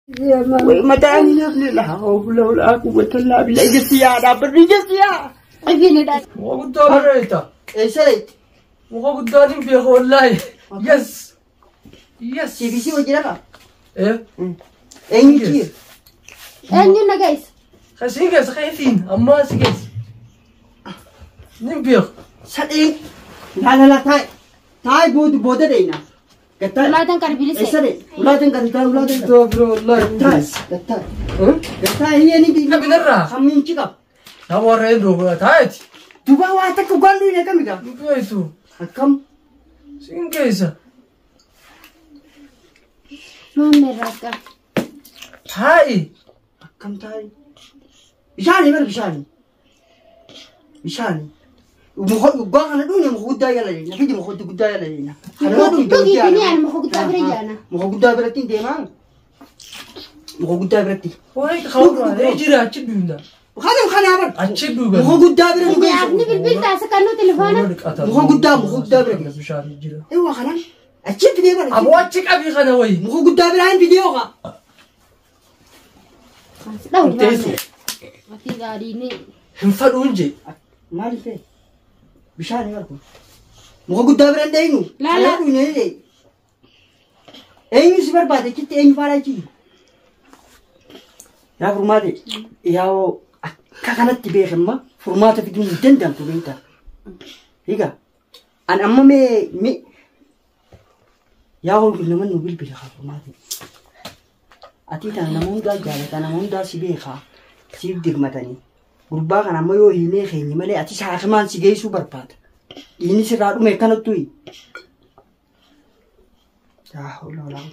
متى يا ابني لا حول ولا قوة إلا بالله جسيا دابرني جسيا أجيني ده وقدام ريتا إيش سويت؟ وقدام في والله يس يس سيبي وجهك إيه إنجيل أني نجايس خسيجس خايفين أما سيجس نبيخ سدين لا تاي بود دينا لا تنكر بليس إيش سدين لا تنكر لا تنكر دبر والله تاي هي نبي نبي نرى خمين شيكا نورين روبا تايت تبغى واتك وقالوا لي كم كم نبيتو كم سينجيسا ما مرّك هاي كم تاي بشاني مر بشاني وباغنا دوني مخود دايلا لينا كيدي مخود قد دايلا لينا دوغي بني أنا مخوك دابريانا مخود دابرتي ديما مخود دابرتي وهيك خاورا يجري أتشبيونا خانم عمر أتشبيو مخود دابرتي يا ابني بالبيت سكنوا تليفونك مخود دابرتي بشار يجري ايوه خانم أتشب ديما أبو أتشك أبي خنوي مخود دابرين فيديوها لا تيسو ما في غاريني هم فلونجي مالي فيه بشاني مالكم مخود دابرين دينو لا أيوة سبب بعد كده أيوة فارجي يا فرماتي يا كأنك تبيه ما فرماتي في دون دندم تبينتا هيكا أنا أمم مي يا هو كل من نقول بيها فرماتي أتيت أنا موندا جالت أنا موندا سبيها سيب دغمتني غربا أنا ما يوهيني خيني مالي أتي ساخمان سيجي سوبر بات ini seradu mereka nutui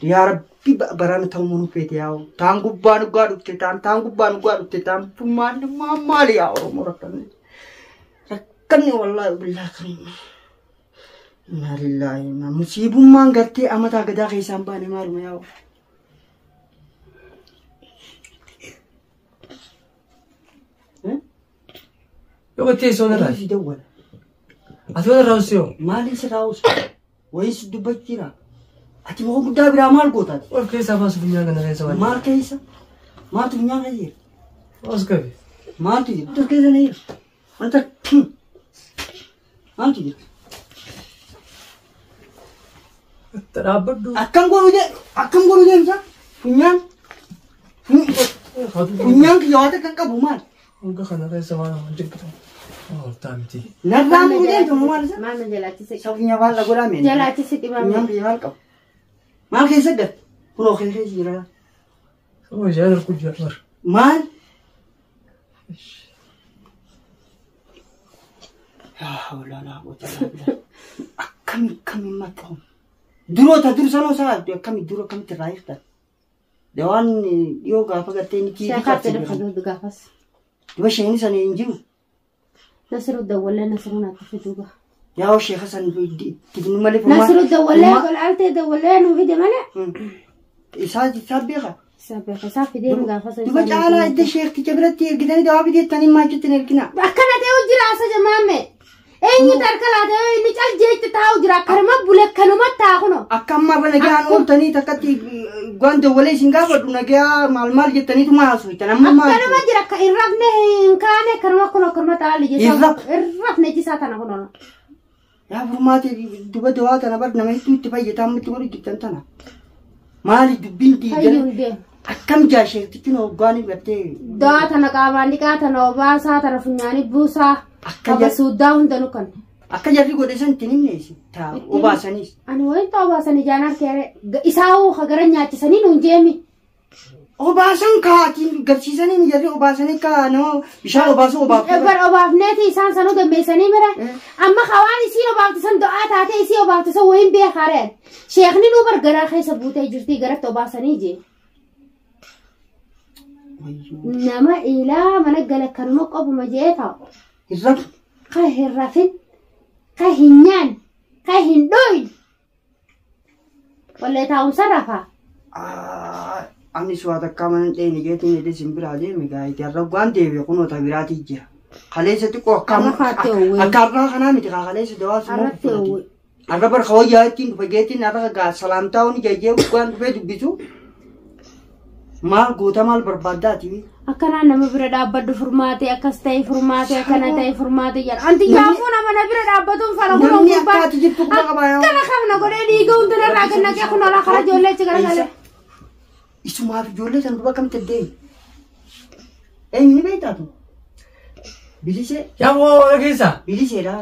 ya Rabbi barang tahu munu peti ya tanggup banu garut tetan puman mama ya orang kan ni wallahi billah karim narillahi ma musibum mangarti amata agada kai sambane maru ya يو تيسو نراي في دول أتونا راوسيو مالي سراوس ويس دبكيرا أتي ما هو قد دابر عمال قطع وكيسا باس بنيا كنا كيسا وين مال كيسا ما تبنيا غير باس كيف ما تجي تو كيسا نير أنت ما تجي ترابدو أكم قولوا ده إنسان بنيان كيوتا كان كبومان انك خنا كيسا وانا جبت تامتي نرام قولوا ده بومان ما من جلاتي سك سوفيا والا قولا مين جلاتي سك بنيان كيوال كب مال كيسا ده كلو كيسا جيرا هو جاي الكل جبر مال لا حول ولا قوة إلا بالله كم ما تهم درو تدرسانو ساعة كم ترايح ده دوان يوغا فقطيني كي شاكات الحدود قافس باش يعني سنة ينجو نصر الدولة نصرنا كفدوغا يا شيخ حسن تبني مالي فما نصر الدولة والعلت الدولة نوفيد مالا إساجي سابقة سابقة سافي دين قافس تبغى على إنت شيخ تجبرتي كده دوابي دي تاني ما جتني الكنا أكنا تيجي راسه جمامة إني تركلا ده إني كل جيت تاو جرا كرما بولك كانوا ما تاخنو أكم ما بنجي أنا تاني تكتي قاند ولا سينغافور بنجي مال جتني تما هسوي تنا ما أكنا ما جرا كإرف نه كانه كرما تعال جيسا إرف نجي ساتنا كنونا يا فرماتي دوبا دوا تنا برد نمي تبغى جتام تقولي جتان تنا مالي دبين هاي أكم جاشة تكينو غاني بتي دا تنا كاباني كاتنا وباسا تنا فنياني بوسا أبا سوداون دنوكن أكجاري قد إنسان تنين نيسي تا وباسانيس أنا وين تا وباساني جانا كير إساو خجرن ياتي سنين ونجيمي وباسان كاتين قرشي سنين يجري وباساني كانو بيشال وباسو وباف إبر وبافنتي إنسان سنو دم سنين مرة أما خواني سينو بافتسن دعاء تاتي سينو بافتسن وين بيخارن شيخني نوبر قرار خي سبوتي جرتي قررت وباساني جي نما إله منقلك كرمك أبو مجيتها الرب كه الرفد كهنيان كهندوي ولا تاون صرفا أمي سواء كمان تاني جت ندي سيمبرا دي ميجاي ترى قان دي بيكونوا تبيراتي جرا خليش تكو كم أكارنا خنا متى خليش دوا سمو أنا برخوي جاتين بجاتين أنا كا سلام تاوني جاي قان بيجو بيجو Maal goota maal barbaaddaati? Akkanaan nama bira dhaabbadhu furmaatee akkas ta'e furmaatee akkana ta'e furmaatee jedha. Anti yaafuu nama na bira dhaabbatuun fala kun Namni akkaati jirtu kuma qaba yaa. akkana qabna godhee dhiiga hundi irraa kennaqee kun alaa karaa ijoollee achi garagalee. Isumaaf ijoollee san duba kam teddee? Eenyu beektaatu? Bilisee. Yaa moo keessa? Biliseedha.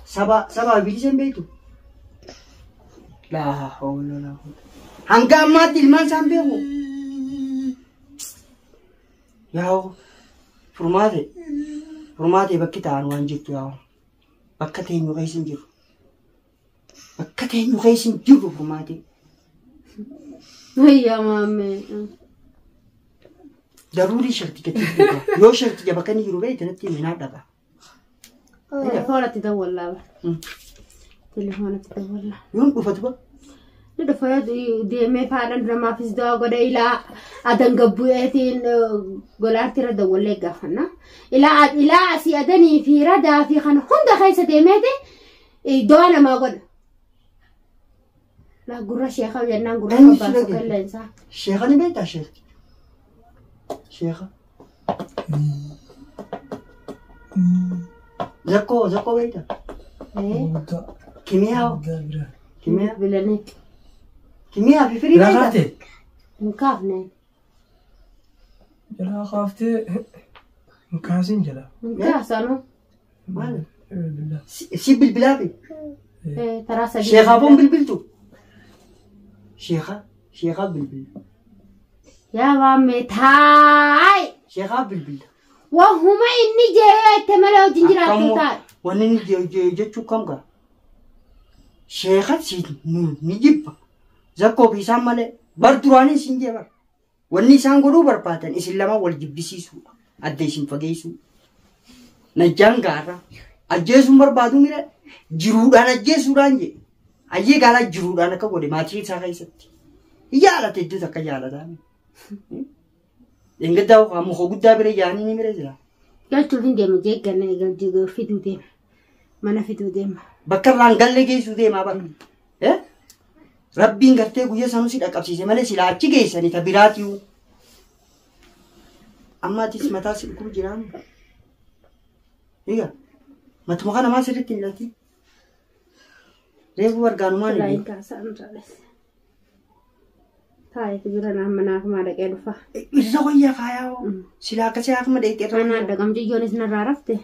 Saba biliseen beektu. Laa hawla laa hawla. Hanga ammaatti ilmaan isaan beeku. Yaa furmaate bakki ta'an waan jirtu yaa bakka teenyu keessa hin jiru. Bakka teenyu keessa hin jiru furmaate. Ayyaa maammee. Daruuri sharti gadi yoo sharti bakka inni jiru beekte natti minaa dhaqa. Telefoonatti dawwallaa. Telefoonatti dawwallaa. Yoon dhufatu ba? Ni dhufa deemee faadhaan namaafis dawaa godhe ilaa adan gabbu'eetiin golaarti irra dawwallee gaafanna. Ilaa asii adanii fi radaa fi kan hunda keessa deemeeti dawaa namaa godha. La gurra sheekha jennaan gurra babaasa qilleensaa. Sheekha ni beektaa sheekha? Sheekha. Zakko beektaa? Kimiyaa. Kimiyaa. Bilanii. Kimiyaa fi firii beektaa? Hin kaafne. Jalaa kaaftee hin kaasin jala. Hin kaasanu. Maal? Si bilbilaa fi? Taraa sadii. Sheekhaa boon bilbiltu? Sheekhaa bilbilta. Yaa maammee taa'e. Sheekhaa bilbilta. Wahuma inni jee itti malee wajjin jiraatu taa'e. Wanni inni jechuu kam gaa? Sheekha si ni jibba. Zakkoo fi isaan malee bar duraanii isin jee bar. Wanni isaan godhuu barbaadan isin lama wal jibbisiisuudha. Adda isin fageessuu. Najjaan gaarra. Ajjeesuun barbaadu mire jiruudhaan ajjeesuudhaan jee. Hayyee gaalaa jiruudhaan akka godhe maatii isaa keessatti. Jaalate iddoo akka jaalataa. Engaddaa muka guddaa bira yaa'anii ni bira jira. Galchuuf hin deemu jeegganne fiduu deema. Mana fiduu deema. Bakka irraan galle geessuu deemaa bakka. Rabbiin gartee guyyaa sanuu si dhaqqabsiise malee silaa achi geessanii ta biraatiyu. Ammaatis mataa si dhukkubu jiraan. Egaa matuma kana maa sirriitti hin hidhati. Reefu wargaanumaan Laayin kaasaan raales. Taa'eetu jira naamma naafuma dhaqee dhufa. Irra wayyaa faayaa silaa akkasii akkuma dheettee irra. Mana adda gamjiyyoonis narraa rafte.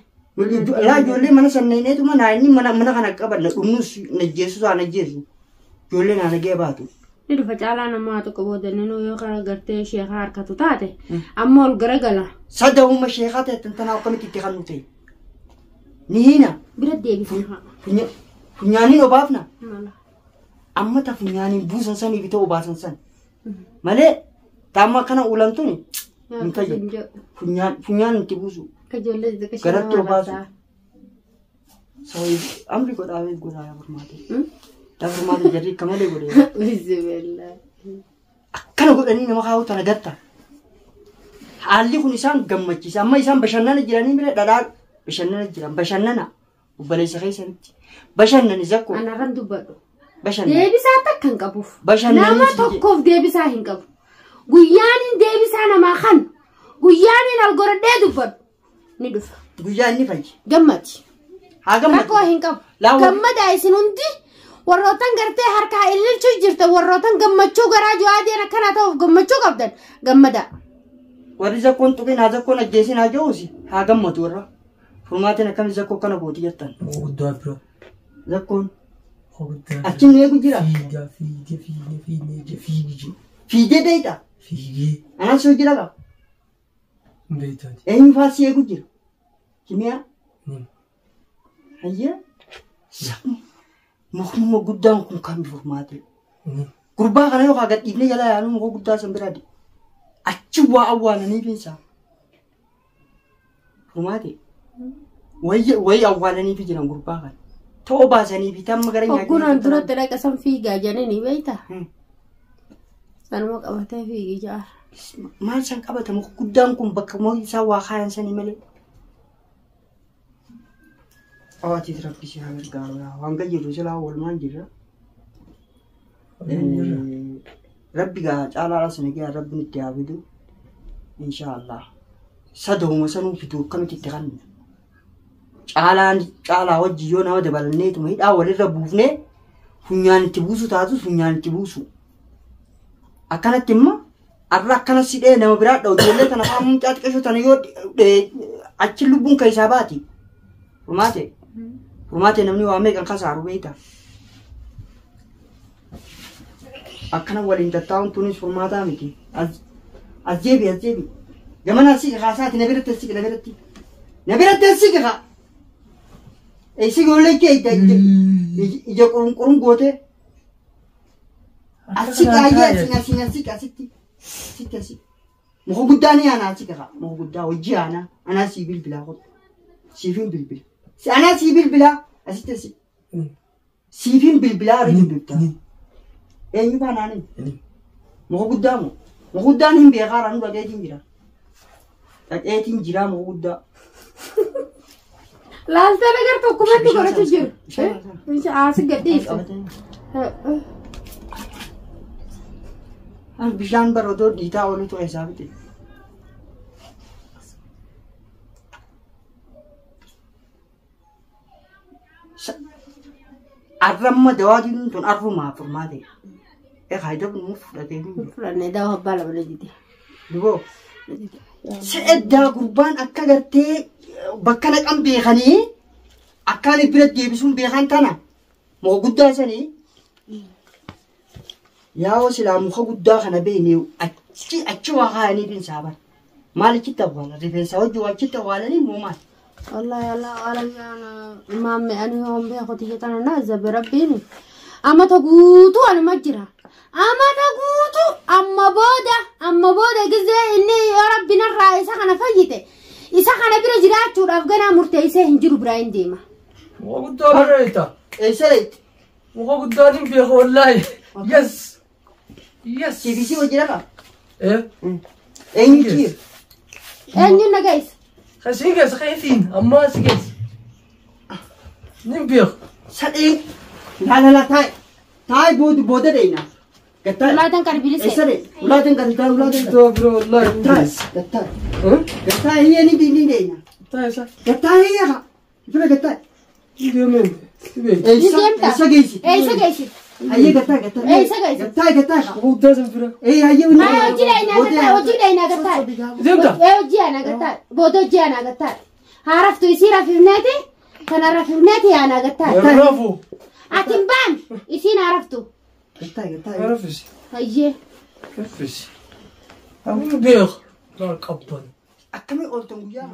Laa ijoollee mana sanneeneetuma naa inni mana kana qaban na dhumnus najjeessu isaa najjeessu. Ijoollee naa nagee baatu. Ni dhufa caalaa namaa tokko boodannoo yoo gartee sheekaa harkatu taate amma ol garagala. Sadawuma sheekaa ta'e tantanaa akkamitti itti kan nuti. Ni hina. Bira deebifama. Funyaaniin obaafna. Amma ta funyaaniin buusan sanii bitoo obaasan san. Malee taamma kana ulantuun hin fayyadu. Funyaan itti buusu. Garatti obaasu. Amri godhaawee godhaa furmaate. Furmaate jarri akka malee godhee. Akkana godhanii nama kaawwatan agarta. Haalli kun isaan gammachiisa. Amma isaan bashannana jiranii bira dhadhaa bashannana jiran. Bashannana obboleessa keessanitti. Bashannani zakko. Anarran dubbadhu. Bashannana. Deebisaa takka hin qabuuf. Bashannani. Nama tokkoof deebisaa hin qabu. Guyyaan hin deebisaa namaa kan. Guyyaan hin algoradhee dubbadhu. Ni dhufa. Guyyaan ni fayyi. Gammati. Haa gammati. Rakkoo hin qabu. Gammadaa isin hundi warrootan gartee harkaa ililchuu jirta warrootan gammachuu garaa jawaadeen akkana ta'uuf gammachuu qabdan gammadaa. Warri zakkoon tuqin haa zakkoon ajjeesin haa ja'uusi haa gammatu warra. Furmaatiin akkamitti zakkoo kana gooti jettan. Guddaa bira. Zakkoon. Achiin eegu jira. Fiigee. Fiigee deeyta. Fiigee. Anas hojii jira qaba. Beektaati. Eenyu faasii eegu jira. Kimiyaa. Hayyaa. Mukuma guddaan kun kan furmaate. Gurbaa kana yoo gad dhiifnee jala yaanu muka guddaa san biraati. Achi waa awwaalanii fiinsa. Furmaate. Wayii awwaalanii fi jiran gurbaa kana. Ta'oo baasanii fi tamma gara nyaatanii. Oggunaan duratti dhaqa san fiigaa jedhanii beektaa? Sanuma qabatee fiigii jaara. Maal san qabata muka guddaan kun bakka mootii isaa waa kaayan sanii malee. Awwaatiif rabbisi haa gargaaru waan gayyeetu silaa walumaan jirra. ربي قاعد على راسنا جا ربي نتعبدو إن شاء الله صدهم وسنو في توكم تتغنى على وجه يونا ودبلنيت ومهيد أول الربوفني فنيان تبوسو تاتو فنيان تبوسو أكانت تما الرق كان سيدنا نما براد لو جلت أنا فاهم تاتك شو تنيود أكل لبون كيساباتي وماتي نمني وامي كان خسر بيتا أكنا ولين تتاون تونس فماتا ميكي أجيبي جمانا سيك خاصات نبيرت السيك نبيرت السيك خا إيش يقول لك إيه يجا كرون قوته أسيك أيه سيك مو قداني أنا سيك خا مو قدا وجي أنا سيبيل بلا خد سيفين بالبلا أنا سيبيل بلا أسيك سيفين بالبلا رجل بيتا إيه يبان أنا مو قدامهم بيغار أنا بقيتين جرا بقيتين جرا مو قدا لا أستنى قرط حكومة تقول تجيب إيش عاسق قديش أنا بيجان برودو ديتا ولو تو حسابتي أرمى دوادين تون أرمى فرمادي إيه هيدا بنمفر أكيدين فلان ده هبالة ولا جدي دبو سأدا قربان أكاغرتي بكانك أم بيخاني أكاني برد جيبسون بيخان تانا مو قدا سني يا وسلا مخ قدا خنا بيني أتشي وخاني بين سابر مالك تبغى ريفيس أوجو أتشي تبغى مو مال والله يلا أنا مامي أنا هم بياخد هيتنا نازل بربيني أما تقوتو أنا ما جرا أما تقوتو أما بودا جزء إني يا ربي نرى إسا خنا فيته إسا خنا برجرات شو أفغانا مرتيسة هنجرو براين ديما مو قدام ريتا إيش ليت مو قدام بيخ والله يس كيفي وجهك إيه إنجيل إنجيل نجايس خسيجس خايفين أما سيجس نبيخ سأين لا تاي بودا دينا لا تنكر بليسة إيش لا تنكر دابر والله قطع هي نبي دينا تايسا قطع هي شوف قطع يومين إيش جيسي هي قطع قطع هو دازم فرا هي ما وجينا قطع وجي أنا قطع بودا جي أنا قطع عرفتوا يصير في بناتي كان عرف بناتي أنا قطع برافو أتنبان يصير عرفتوا قطع عرفش هيجي عرفش أمي بيخ لا كابن أكمل أورتون وياه